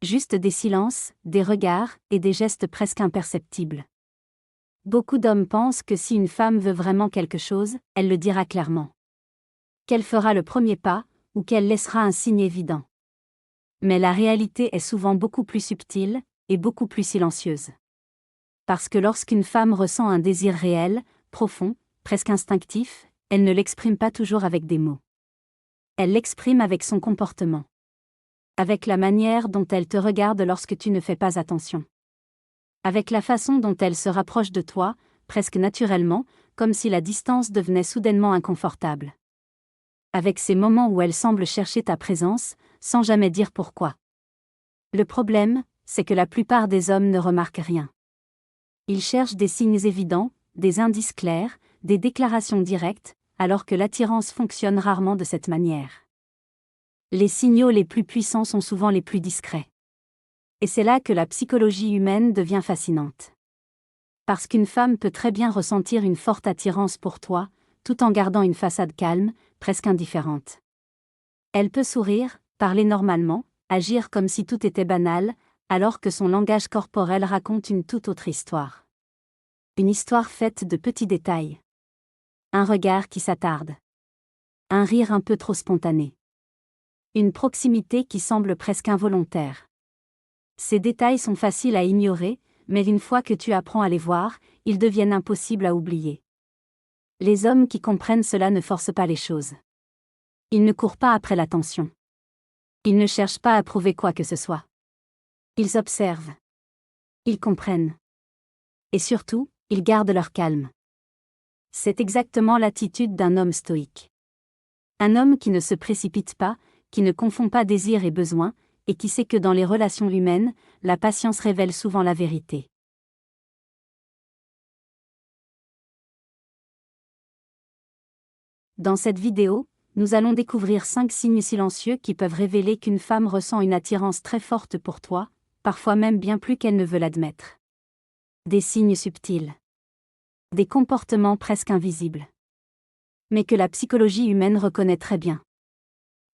Juste des silences, des regards et des gestes presque imperceptibles. Beaucoup d'hommes pensent que si une femme veut vraiment quelque chose, elle le dira clairement. Qu'elle fera le premier pas, ou qu'elle laissera un signe évident. Mais la réalité est souvent beaucoup plus subtile, et beaucoup plus silencieuse. Parce que lorsqu'une femme ressent un désir réel, profond, presque instinctif, elle ne l'exprime pas toujours avec des mots. Elle l'exprime avec son comportement. Avec la manière dont elle te regarde lorsque tu ne fais pas attention. Avec la façon dont elle se rapproche de toi, presque naturellement, comme si la distance devenait soudainement inconfortable. Avec ces moments où elle semble chercher ta présence, sans jamais dire pourquoi. Le problème, c'est que la plupart des hommes ne remarquent rien. Ils cherchent des signes évidents, des indices clairs, des déclarations directes, alors que l'attirance fonctionne rarement de cette manière. Les signaux les plus puissants sont souvent les plus discrets. Et c'est là que la psychologie humaine devient fascinante. Parce qu'une femme peut très bien ressentir une forte attirance pour toi, tout en gardant une façade calme, presque indifférente. Elle peut sourire, parler normalement, agir comme si tout était banal, alors que son langage corporel raconte une toute autre histoire. Une histoire faite de petits détails. Un regard qui s'attarde. Un rire un peu trop spontané. Une proximité qui semble presque involontaire. Ces détails sont faciles à ignorer, mais une fois que tu apprends à les voir, ils deviennent impossibles à oublier. Les hommes qui comprennent cela ne forcent pas les choses. Ils ne courent pas après l'attention. Ils ne cherchent pas à prouver quoi que ce soit. Ils observent. Ils comprennent. Et surtout, ils gardent leur calme. C'est exactement l'attitude d'un homme stoïque. Un homme qui ne se précipite pas, qui ne confond pas désir et besoin, et qui sait que dans les relations humaines, la patience révèle souvent la vérité. Dans cette vidéo, nous allons découvrir 5 signes silencieux qui peuvent révéler qu'une femme ressent une attirance très forte pour toi, parfois même bien plus qu'elle ne veut l'admettre. Des signes subtils. Des comportements presque invisibles. Mais que la psychologie humaine reconnaît très bien.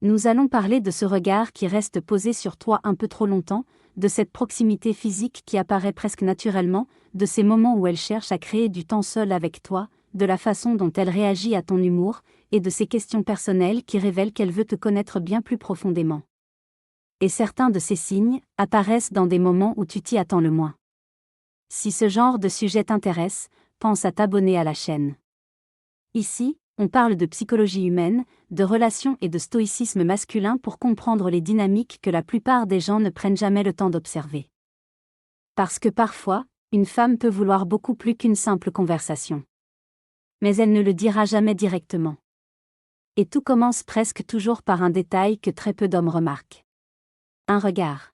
Nous allons parler de ce regard qui reste posé sur toi un peu trop longtemps, de cette proximité physique qui apparaît presque naturellement, de ces moments où elle cherche à créer du temps seul avec toi, de la façon dont elle réagit à ton humour, et de ces questions personnelles qui révèlent qu'elle veut te connaître bien plus profondément. Et certains de ces signes apparaissent dans des moments où tu t'y attends le moins. Si ce genre de sujet t'intéresse, pense à t'abonner à la chaîne. Ici, on parle de psychologie humaine, de relations et de stoïcisme masculin pour comprendre les dynamiques que la plupart des gens ne prennent jamais le temps d'observer. Parce que parfois, une femme peut vouloir beaucoup plus qu'une simple conversation. Mais elle ne le dira jamais directement. Et tout commence presque toujours par un détail que très peu d'hommes remarquent. Un regard.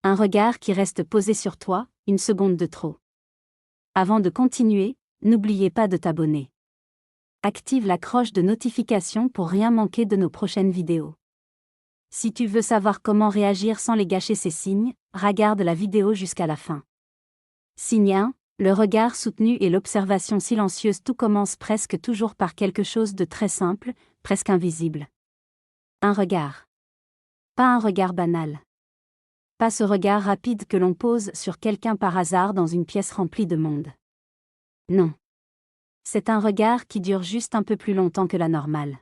Un regard qui reste posé sur toi, une seconde de trop. Avant de continuer, n'oubliez pas de t'abonner. Active la cloche de notification pour rien manquer de nos prochaines vidéos. Si tu veux savoir comment réagir sans les gâcher ces signes, regarde la vidéo jusqu'à la fin. Signe 1, le regard soutenu et l'observation silencieuse. Tout commence presque toujours par quelque chose de très simple, presque invisible. Un regard. Pas un regard banal. Pas ce regard rapide que l'on pose sur quelqu'un par hasard dans une pièce remplie de monde. Non. C'est un regard qui dure juste un peu plus longtemps que la normale.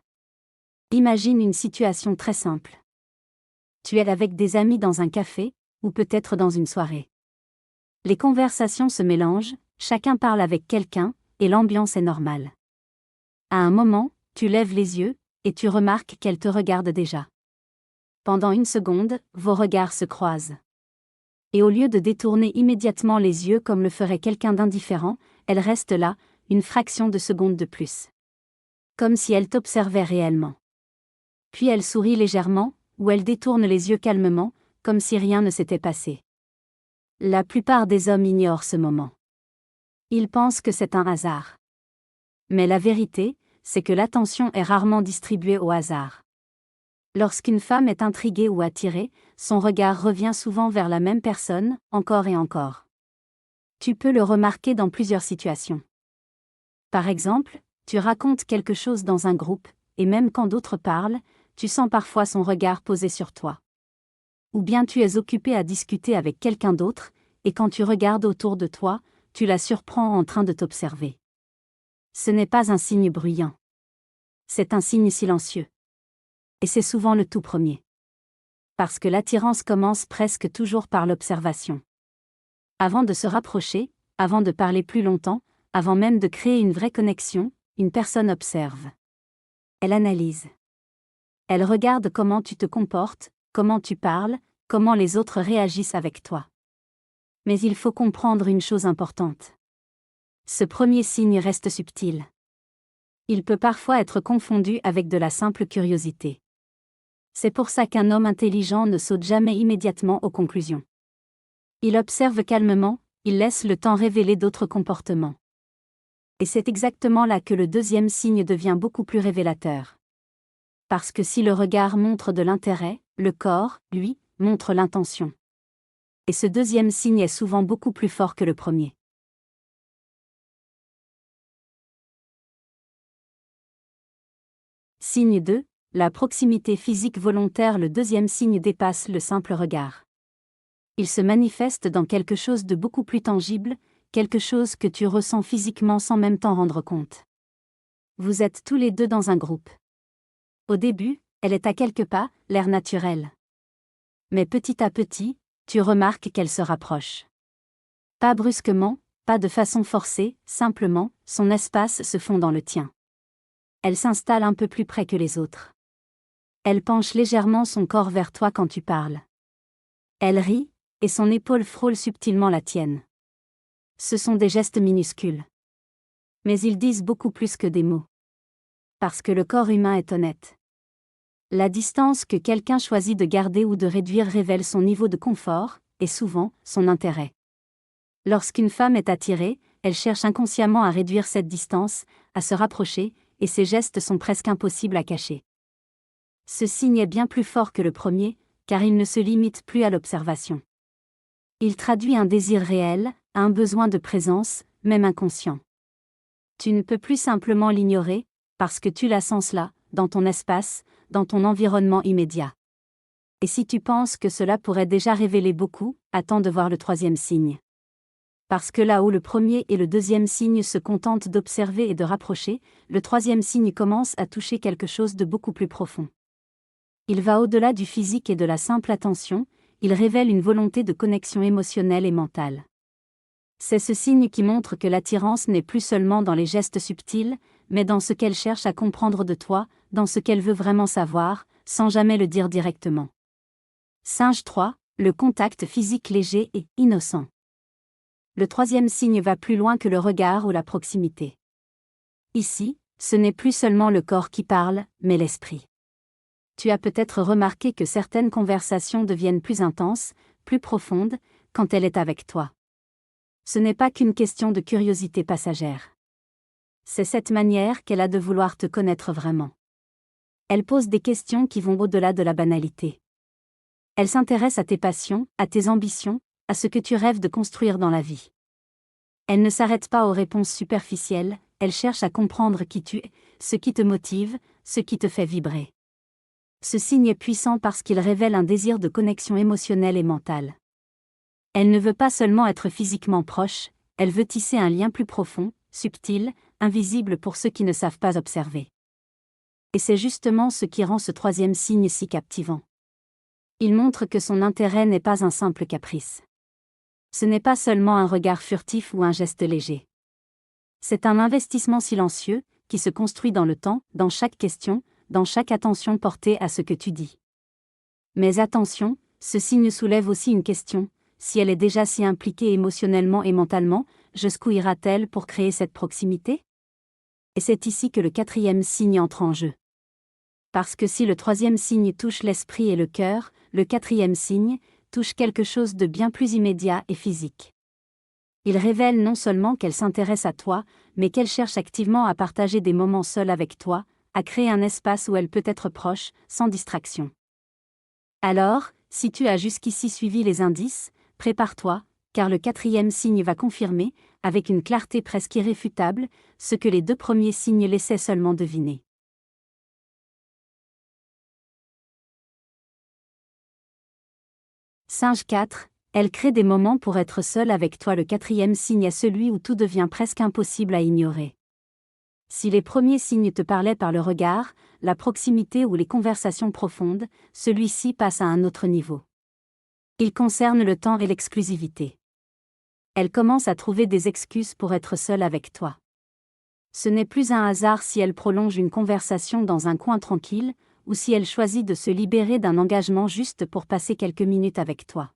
Imagine une situation très simple. Tu es avec des amis dans un café, ou peut-être dans une soirée. Les conversations se mélangent, chacun parle avec quelqu'un, et l'ambiance est normale. À un moment, tu lèves les yeux, et tu remarques qu'elle te regarde déjà. Pendant une seconde, vos regards se croisent. Et au lieu de détourner immédiatement les yeux comme le ferait quelqu'un d'indifférent, elle reste là, une fraction de seconde de plus. Comme si elle t'observait réellement. Puis elle sourit légèrement, ou elle détourne les yeux calmement, comme si rien ne s'était passé. La plupart des hommes ignorent ce moment. Ils pensent que c'est un hasard. Mais la vérité, c'est que l'attention est rarement distribuée au hasard. Lorsqu'une femme est intriguée ou attirée, son regard revient souvent vers la même personne, encore et encore. Tu peux le remarquer dans plusieurs situations. Par exemple, tu racontes quelque chose dans un groupe, et même quand d'autres parlent, tu sens parfois son regard posé sur toi. Ou bien tu es occupé à discuter avec quelqu'un d'autre, et quand tu regardes autour de toi, tu la surprends en train de t'observer. Ce n'est pas un signe bruyant. C'est un signe silencieux. Et c'est souvent le tout premier. Parce que l'attirance commence presque toujours par l'observation. Avant de se rapprocher, avant de parler plus longtemps, avant même de créer une vraie connexion, une personne observe. Elle analyse. Elle regarde comment tu te comportes, comment tu parles, comment les autres réagissent avec toi. Mais il faut comprendre une chose importante. Ce premier signe reste subtil. Il peut parfois être confondu avec de la simple curiosité. C'est pour ça qu'un homme intelligent ne saute jamais immédiatement aux conclusions. Il observe calmement, il laisse le temps révéler d'autres comportements. Et c'est exactement là que le deuxième signe devient beaucoup plus révélateur. Parce que si le regard montre de l'intérêt, le corps, lui, montre l'intention. Et ce deuxième signe est souvent beaucoup plus fort que le premier. Signe 2, la proximité physique volontaire. Le deuxième signe dépasse le simple regard. Il se manifeste dans quelque chose de beaucoup plus tangible, quelque chose que tu ressens physiquement sans même t'en rendre compte. Vous êtes tous les deux dans un groupe. Au début, elle est à quelques pas, l'air naturel. Mais petit à petit, tu remarques qu'elle se rapproche. Pas brusquement, pas de façon forcée, simplement, son espace se fond dans le tien. Elle s'installe un peu plus près que les autres. Elle penche légèrement son corps vers toi quand tu parles. Elle rit, et son épaule frôle subtilement la tienne. Ce sont des gestes minuscules. Mais ils disent beaucoup plus que des mots. Parce que le corps humain est honnête. La distance que quelqu'un choisit de garder ou de réduire révèle son niveau de confort, et souvent, son intérêt. Lorsqu'une femme est attirée, elle cherche inconsciemment à réduire cette distance, à se rapprocher, et ses gestes sont presque impossibles à cacher. Ce signe est bien plus fort que le premier, car il ne se limite plus à l'observation. Il traduit un désir réel, un besoin de présence, même inconscient. Tu ne peux plus simplement l'ignorer, parce que tu la sens là, dans ton espace, dans ton environnement immédiat. Et si tu penses que cela pourrait déjà révéler beaucoup, attends de voir le troisième signe. Parce que là où le premier et le deuxième signe se contentent d'observer et de rapprocher, le troisième signe commence à toucher quelque chose de beaucoup plus profond. Il va au-delà du physique et de la simple attention, il révèle une volonté de connexion émotionnelle et mentale. C'est ce signe qui montre que l'attirance n'est plus seulement dans les gestes subtils, mais dans ce qu'elle cherche à comprendre de toi, dans ce qu'elle veut vraiment savoir, sans jamais le dire directement. Singe 3, le contact physique léger et innocent. Le troisième signe va plus loin que le regard ou la proximité. Ici, ce n'est plus seulement le corps qui parle, mais l'esprit. Tu as peut-être remarqué que certaines conversations deviennent plus intenses, plus profondes, quand elle est avec toi. Ce n'est pas qu'une question de curiosité passagère. C'est cette manière qu'elle a de vouloir te connaître vraiment. Elle pose des questions qui vont au-delà de la banalité. Elle s'intéresse à tes passions, à tes ambitions, à ce que tu rêves de construire dans la vie. Elle ne s'arrête pas aux réponses superficielles, elle cherche à comprendre qui tu es, ce qui te motive, ce qui te fait vibrer. Ce signe est puissant parce qu'il révèle un désir de connexion émotionnelle et mentale. Elle ne veut pas seulement être physiquement proche, elle veut tisser un lien plus profond, subtil, invisible pour ceux qui ne savent pas observer. Et c'est justement ce qui rend ce troisième signe si captivant. Il montre que son intérêt n'est pas un simple caprice. Ce n'est pas seulement un regard furtif ou un geste léger. C'est un investissement silencieux, qui se construit dans le temps, dans chaque question, dans chaque attention portée à ce que tu dis. Mais attention, ce signe soulève aussi une question: si elle est déjà si impliquée émotionnellement et mentalement, jusqu'où ira-t-elle pour créer cette proximité? Et c'est ici que le quatrième signe entre en jeu. Parce que si le troisième signe touche l'esprit et le cœur, le quatrième signe touche quelque chose de bien plus immédiat et physique. Il révèle non seulement qu'elle s'intéresse à toi, mais qu'elle cherche activement à partager des moments seuls avec toi, à créer un espace où elle peut être proche, sans distraction. Alors, si tu as jusqu'ici suivi les indices, prépare-toi, car le quatrième signe va confirmer, avec une clarté presque irréfutable, ce que les deux premiers signes laissaient seulement deviner. Singe 4, elle crée des moments pour être seule avec toi. Le quatrième signe est celui où tout devient presque impossible à ignorer. Si les premiers signes te parlaient par le regard, la proximité ou les conversations profondes, celui-ci passe à un autre niveau. Il concerne le temps et l'exclusivité. Elle commence à trouver des excuses pour être seule avec toi. Ce n'est plus un hasard si elle prolonge une conversation dans un coin tranquille, ou si elle choisit de se libérer d'un engagement juste pour passer quelques minutes avec toi.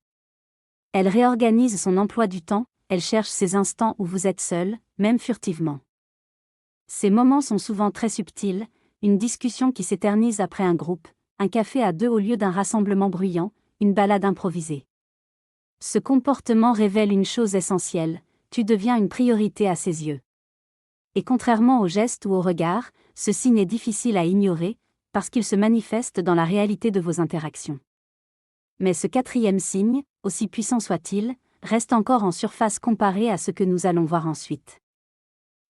Elle réorganise son emploi du temps, elle cherche ces instants où vous êtes seul, même furtivement. Ces moments sont souvent très subtils, une discussion qui s'éternise après un groupe, un café à deux au lieu d'un rassemblement bruyant, une balade improvisée. Ce comportement révèle une chose essentielle, tu deviens une priorité à ses yeux. Et contrairement aux gestes ou aux regards, ce signe est difficile à ignorer, parce qu'il se manifeste dans la réalité de vos interactions. Mais ce quatrième signe, aussi puissant soit-il, reste encore en surface comparé à ce que nous allons voir ensuite.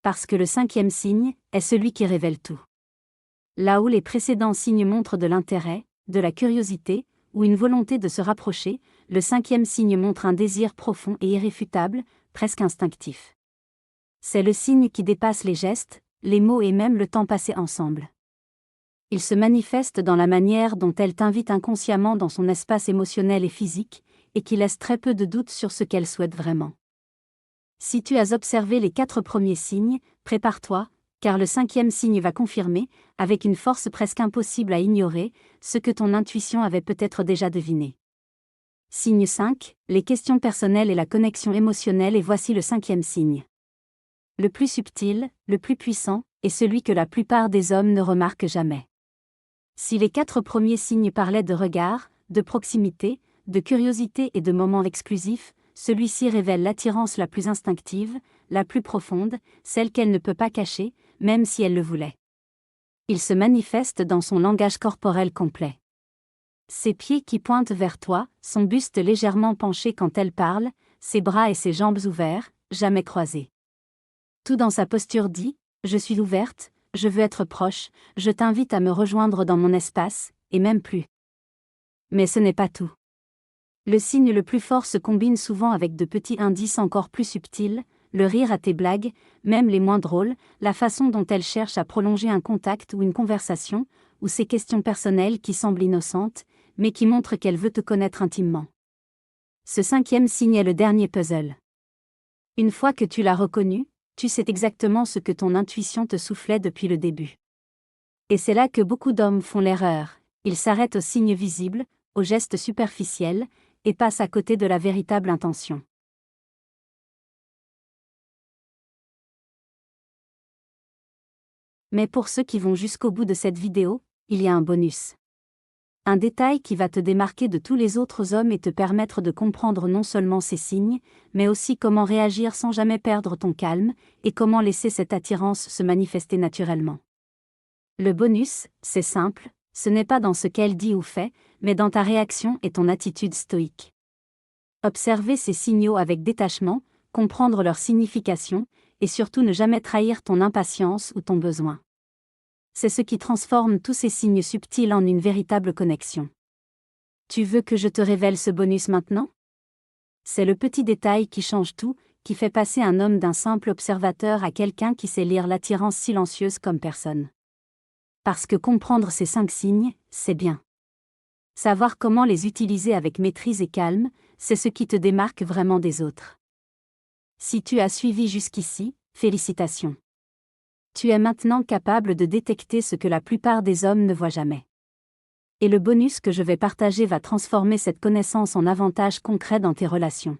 Parce que le cinquième signe est celui qui révèle tout. Là où les précédents signes montrent de l'intérêt, de la curiosité, ou une volonté de se rapprocher, le cinquième signe montre un désir profond et irréfutable, presque instinctif. C'est le signe qui dépasse les gestes, les mots et même le temps passé ensemble. Il se manifeste dans la manière dont elle t'invite inconsciemment dans son espace émotionnel et physique, et qui laisse très peu de doute sur ce qu'elle souhaite vraiment. Si tu as observé les 4 premiers signes, prépare-toi, car le cinquième signe va confirmer, avec une force presque impossible à ignorer, ce que ton intuition avait peut-être déjà deviné. Signe 5, les questions personnelles et la connexion émotionnelle, et voici le cinquième signe. Le plus subtil, le plus puissant, est celui que la plupart des hommes ne remarquent jamais. Si les 4 premiers signes parlaient de regard, de proximité, de curiosité et de moments exclusifs, celui-ci révèle l'attirance la plus instinctive, la plus profonde, celle qu'elle ne peut pas cacher, même si elle le voulait. Il se manifeste dans son langage corporel complet. Ses pieds qui pointent vers toi, son buste légèrement penché quand elle parle, ses bras et ses jambes ouverts, jamais croisés. Tout dans sa posture dit « Je suis ouverte, je veux être proche, je t'invite à me rejoindre dans mon espace, et même plus. » Mais ce n'est pas tout. Le signe le plus fort se combine souvent avec de petits indices encore plus subtils, le rire à tes blagues, même les moins drôles, la façon dont elle cherche à prolonger un contact ou une conversation, ou ces questions personnelles qui semblent innocentes, mais qui montrent qu'elle veut te connaître intimement. Ce cinquième signe est le dernier puzzle. Une fois que tu l'as reconnu, tu sais exactement ce que ton intuition te soufflait depuis le début. Et c'est là que beaucoup d'hommes font l'erreur, ils s'arrêtent aux signes visibles, aux gestes superficiels, et passent à côté de la véritable intention. Mais pour ceux qui vont jusqu'au bout de cette vidéo, il y a un bonus. Un détail qui va te démarquer de tous les autres hommes et te permettre de comprendre non seulement ces signes, mais aussi comment réagir sans jamais perdre ton calme, et comment laisser cette attirance se manifester naturellement. Le bonus, c'est simple, ce n'est pas dans ce qu'elle dit ou fait, mais dans ta réaction et ton attitude stoïque. Observer ces signaux avec détachement, comprendre leur signification, et surtout ne jamais trahir ton impatience ou ton besoin. C'est ce qui transforme tous ces signes subtils en une véritable connexion. Tu veux que je te révèle ce bonus maintenant ? C'est le petit détail qui change tout, qui fait passer un homme d'un simple observateur à quelqu'un qui sait lire l'attirance silencieuse comme personne. Parce que comprendre ces 5 signes, c'est bien. Savoir comment les utiliser avec maîtrise et calme, c'est ce qui te démarque vraiment des autres. Si tu as suivi jusqu'ici, félicitations. Tu es maintenant capable de détecter ce que la plupart des hommes ne voient jamais. Et le bonus que je vais partager va transformer cette connaissance en avantage concret dans tes relations.